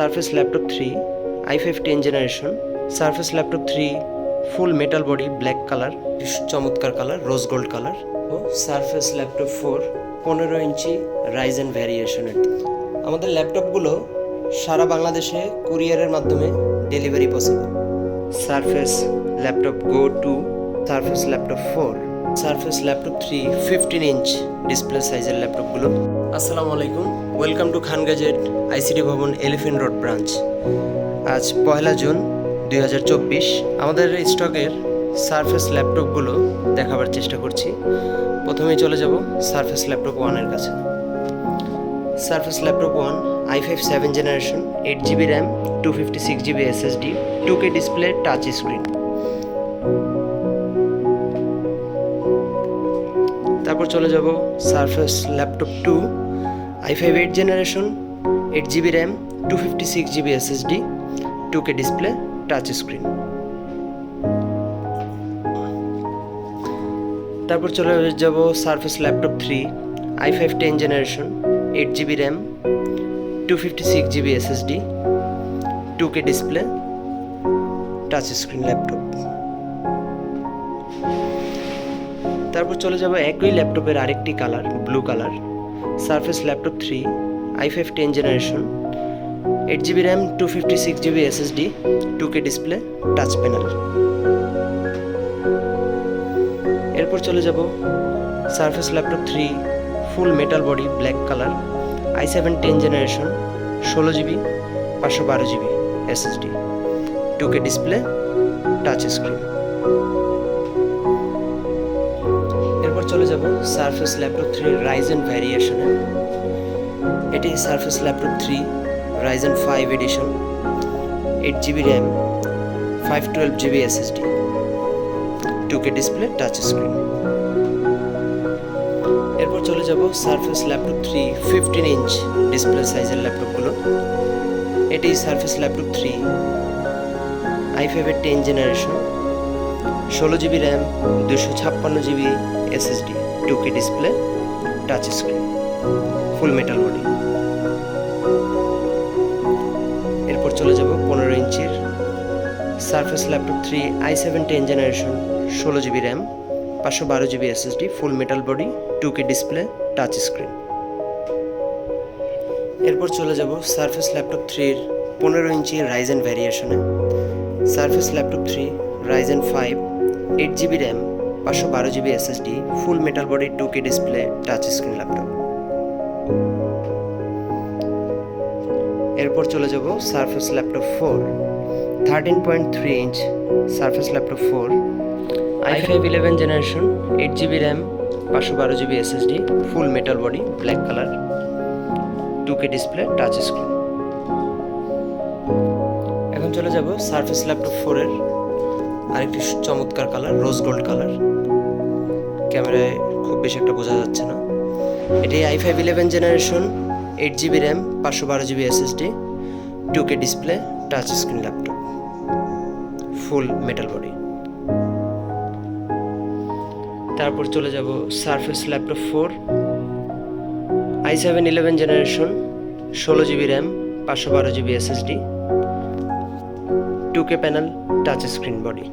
Surface Laptop 3 i5 10 generation Surface Laptop 3 full metal body black color চমৎকার colour rose gold colour ও Surface Laptop 4 15 ইঞ্চি Ryzen ভ্যারিয়েশনের। আমাদের ল্যাপটপগুলো সারা বাংলাদেশে কুরিয়ারের মাধ্যমে delivery possible. Surface Laptop Go 2 Surface Laptop 4 Surface Laptop 3 15 inch display সাইজের ল্যাপটপগুলো। আসসালামু আলাইকুম, welcome to Khan gadget ICT ভবন এলিফ্যান্ট রোড ব্রাঞ্চ। আজ 1 জুন 2024 আমাদের স্টকের সারফেস ল্যাপটপগুলো দেখাবার চেষ্টা করছি। প্রথমেই চলে যাব সারফেস ল্যাপটপ 1 এর কাছে। Surface laptop 1 i5 7 generation 8GB RAM 256GB SSD 2K display touch screen. তারপর চলে যাব surface laptop 2 i5 8 generation 8GB RAM 256GB SSD 2K display touch screen. তারপর চলে যাব surface laptop 3 i5 10 generation 8GB RAM 256GB SSD 2K display touch screen laptop. তারপর চলে যাব একই ল্যাপটপের আরেকটি colour blue colour surface laptop 3 i5 10 generation 8GB RAM 256GB SSD 2K display touch panel. এরপর চলে যাব surface laptop 3 full metal body black colour i7 10 generation 16GB 512GB SSD 2K display touch screen. এরপর চলে যাব surface laptop 3 Ryzen ভ্যারিয়েশনে। এটি surface laptop 3 Ryzen 5 edition 8GB RAM 512GB SSD 2K display touch screen. এরপর চলে যাব surface laptop 3 15 inch display সাইজের ল্যাপটপগুলো। এটি surface laptop 3 i5 10 generation 16GB RAM 256GB SSD 2K display touch screen full metal body. এরপর চলে যাব 15 ইঞ্চির surface laptop 3 i7 10 generation 16GB RAM 512GB SSD full metal body 2K display touch screen. এরপর চলে যাব সারফেস ল্যাপটপ 3 15 ইঞ্চি রাইজেন ভ্যারিয়েশনে। Surface laptop 3 Ryzen 5 8GB RAM 512GB SSD full metal body 2K display touch screen laptop. এরপর চলে যাব surface laptop 4 13.3 inch surface laptop 4 i5 11 generation 8GB RAM 512GB SSD full metal body black colour 2K display touch screen. এখন চলে যাব surface laptop 4 এর আরেকটি চমৎকার colour rose gold colour. ক্যামেরায় খুব বেশি একটা বোঝা যাচ্ছে না। এটি i5 11 generation 8GB RAM 512GB SSD 2K display touch screen laptop full metal body. তারপর চলে যাব surface laptop 4 i7 11 generation 16GB RAM 512GB SSD 2K panel touch screen body.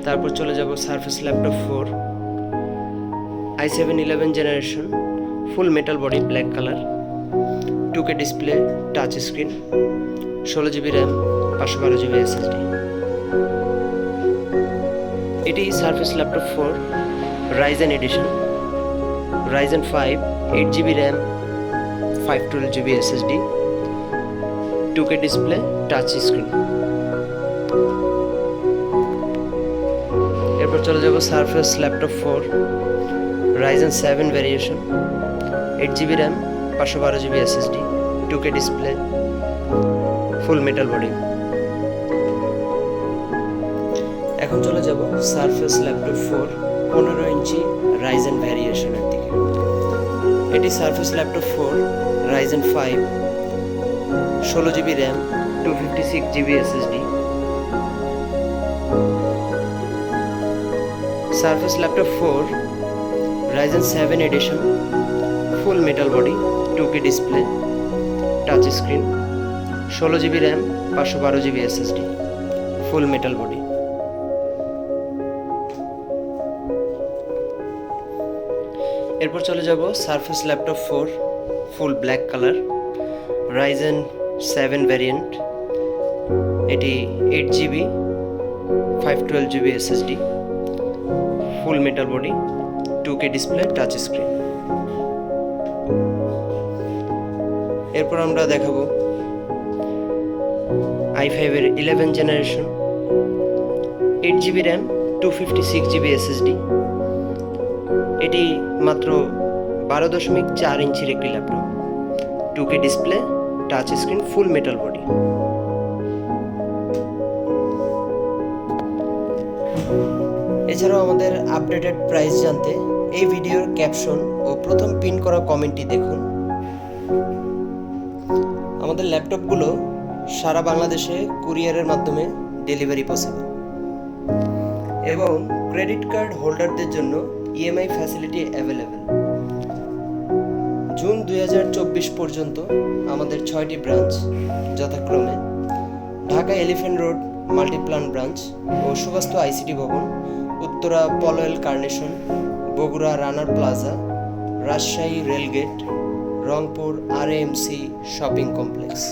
তারপর চলে যাব surface laptop 4 i7 11 generation full metal body black colour 2K display touch screen 16GB RAM 512GB SSD। এটি surface laptop 4 Ryzen edition Ryzen 5 8GB RAM 512GB SSD 2K display touch screen. এরপর চলে যাব surface laptop 4 Ryzen 7 variation 8GB RAM 512GB SSD 2K display full metal body. এখন চলে যাব surface laptop 4 15 inch Ryzen ভ্যারিয়েশনের দিকে। এটি surface laptop 4 Ryzen 5 16GB RAM 256GB SSD Surface laptop 4 Ryzen 7 edition full metal body 2K display, touch screen, 16GB RAM, 512GB SSD, full metal body. এরপর চলে যাব surface laptop 4 full black colour, Ryzen 7 variant. এটি 8GB 512GB SSD, full metal body, 2K display, touch screen. এরপর আমরা দেখাবো i5 এর 11 generation, 8GB RAM, 256GB SSD। এটি মাত্র 12.4 ইঞ্চির একটি laptop, 2K display, touch screen, full metal body. এছাড়াও আমাদের আপডেটেড প্রাইস জানতে এই ভিডিওর ক্যাপশন ও প্রথম পিন করা কমেন্টটি দেখুন। আমাদের ল্যাপটপগুলো সারা বাংলাদেশে কুরিয়ারের মাধ্যমে ডেলিভারি পসিবল এবং ক্রেডিট কার্ড হোল্ডারদের জন্য ইএমআই ফ্যাসিলিটি অ্যাভেলেবেল। জুন 2024 পর্যন্ত আমাদের 6টি ব্রাঞ্চ যথাক্রমে Dhaka elephant road Multiplan branch ও Subastu ICT Bhaban, Uttara Polwel Carnation, Bogura Runner plaza, Rajshahi railgate, Rangpur RAMC shopping complex.